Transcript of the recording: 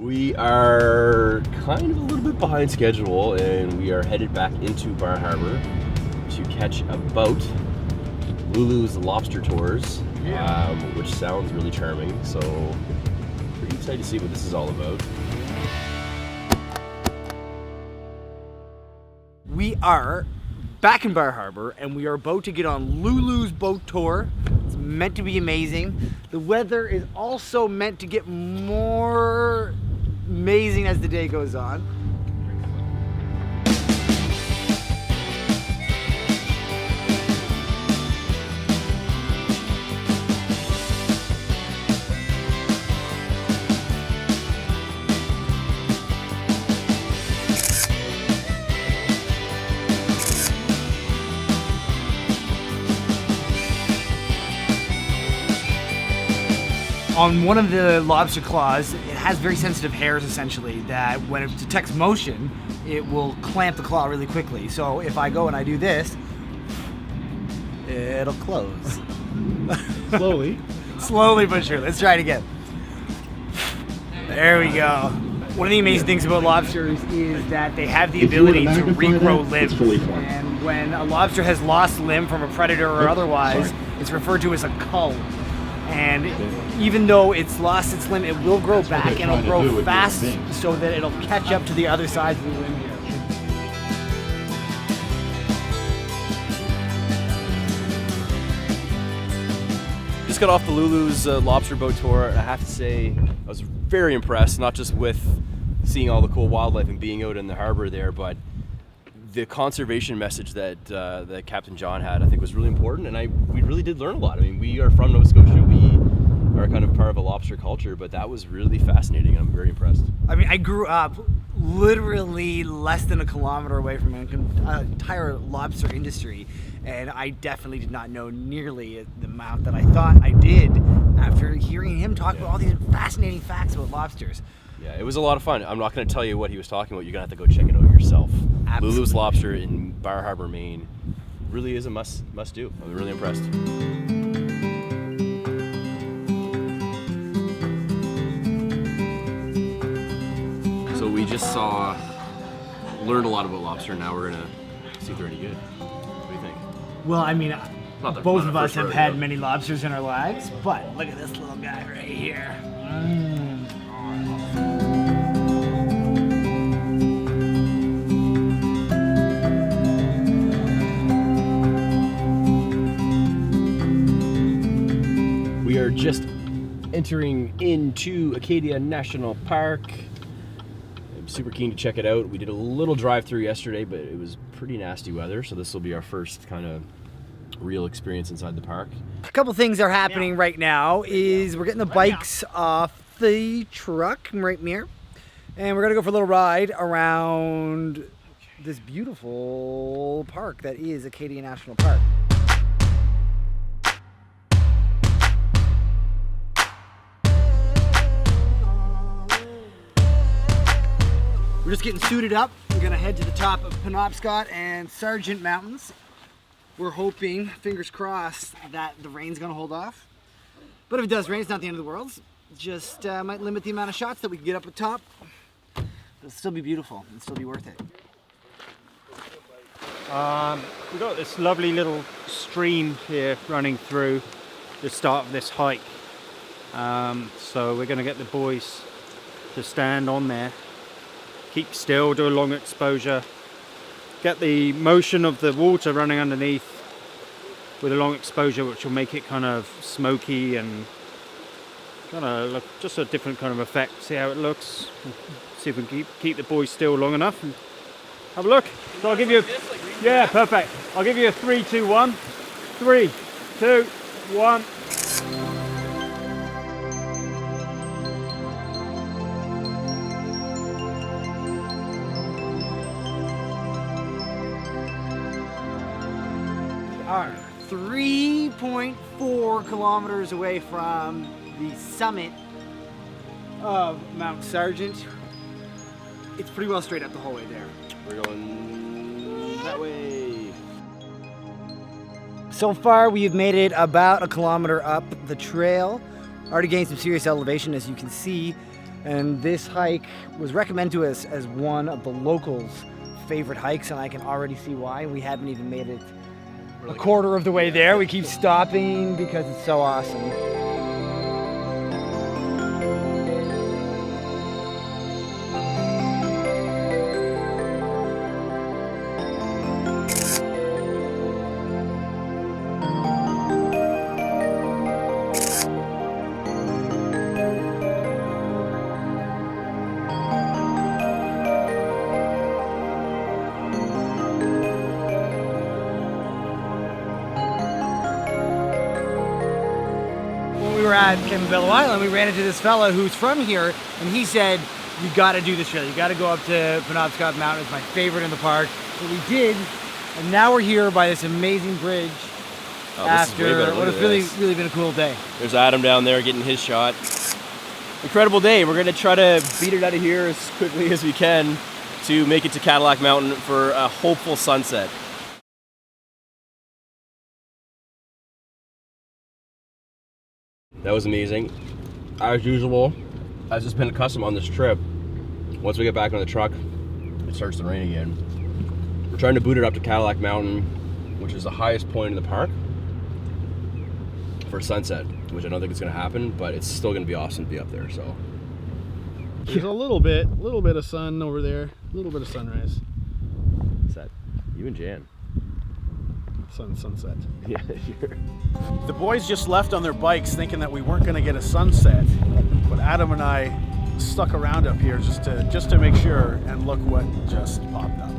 We are kind of a little bit behind schedule, and we are headed back into Bar Harbor to catch a boat. Lulu's Lobster Tours, which sounds really charming, so pretty excited to see what this is all about. We are back in Bar Harbor, and we are about to get on Lulu's boat tour. It's meant to be amazing. The weather is also meant to get more amazing as the day goes on. On one of the lobster claws, it has very sensitive hairs essentially that when it detects motion, it will clamp the claw really quickly. So if I go and I do this, it'll close. Slowly. Slowly but surely. Let's try it again. There we go. One of the amazing things about lobsters is that they have the ability to regrow limbs. And when a lobster has lost limb from a predator or otherwise, it's referred to as a cull. And even though it's lost its limb, it will grow back and it'll grow fast so that it'll catch up to the other side of the limb here. Just got off the Lulu's lobster boat tour, and I have to say I was very impressed, not just with seeing all the cool wildlife and being out in the harbor there, but the conservation message that that Captain John had, I think, was really important, and we really did learn a lot. I mean, we are from Nova Scotia, we are kind of part of a lobster culture, but that was really fascinating, and I'm very impressed. I mean, I grew up literally less than a kilometer away from an entire lobster industry, and I definitely did not know nearly the amount that I thought I did after hearing him talk about all these fascinating facts about lobsters. Yeah, it was a lot of fun. I'm not going to tell you what he was talking about. You're going to have to go check it out yourself. Absolutely. Lulu's Lobster in Bar Harbor, Maine really is a must do. I'm really impressed. So we just learned a lot about lobster, and now we're going to see if they're any good. What do you think? Well, I mean, Not both the of us first have rodeo. had many lobsters in our lives, but look at this little guy right here. We are just entering into Acadia National Park. I'm super keen to check it out. We did a little drive through yesterday, but it was pretty nasty weather, so this will be our first kind of real experience inside the park. A couple things are happening right now is we're getting the bikes off the truck right here, and we're gonna go for a little ride around this beautiful park that is Acadia National Park. We're just getting suited up. We're gonna head to the top of Penobscot and Sargent Mountains. We're hoping, fingers crossed, that the rain's gonna hold off. But if it does rain, it's not the end of the world. Just might limit the amount of shots that we can get up at top. It'll still be beautiful. It'll still be worth it. We've got this lovely little stream here running through the start of this hike. So we're going to get the boys to stand on there, keep still, do a long exposure, get the motion of the water running underneath with a long exposure, which will make it kind of smoky and kind of look just a different kind of effect. See how it looks. See if we can keep the boys still long enough and have a look. So I'll give you perfect. I'll give you a 3, 2, 1. 3, 2, 1. Are 3.4 kilometers away from the summit of Mount Sargent. It's pretty well straight up the whole way there. We're going that way. So far, we've made it about a kilometer up the trail. Already gained some serious elevation, as you can see. And this hike was recommended to us as one of the locals' favorite hikes, and I can already see why. We haven't even made it a quarter of the way there. We keep stopping because it's so awesome. We were at Campbell Island, we ran into this fella who's from here, and he said, you gotta do this trail. You gotta go up to Penobscot Mountain. It's my favorite in the park. So we did, and now we're here by this amazing bridge after what has really been a cool day. There's Adam down there getting his shot. Incredible day. We're gonna try to beat it out of here as quickly as we can to make it to Cadillac Mountain for a hopeful sunset. That was amazing. As usual, as it's been custom on this trip, once we get back on the truck, it starts to rain again. We're trying to boot it up to Cadillac Mountain, which is the highest point in the park, for sunset, which I don't think is going to happen, but it's still going to be awesome to be up there. So there's a little bit of sun over there, a little bit of sunrise. what's that? You and Jan. Sunset. Yeah, sure. The boys just left on their bikes thinking that we weren't going to get a sunset, but Adam and I stuck around up here just to make sure, and look what just popped up.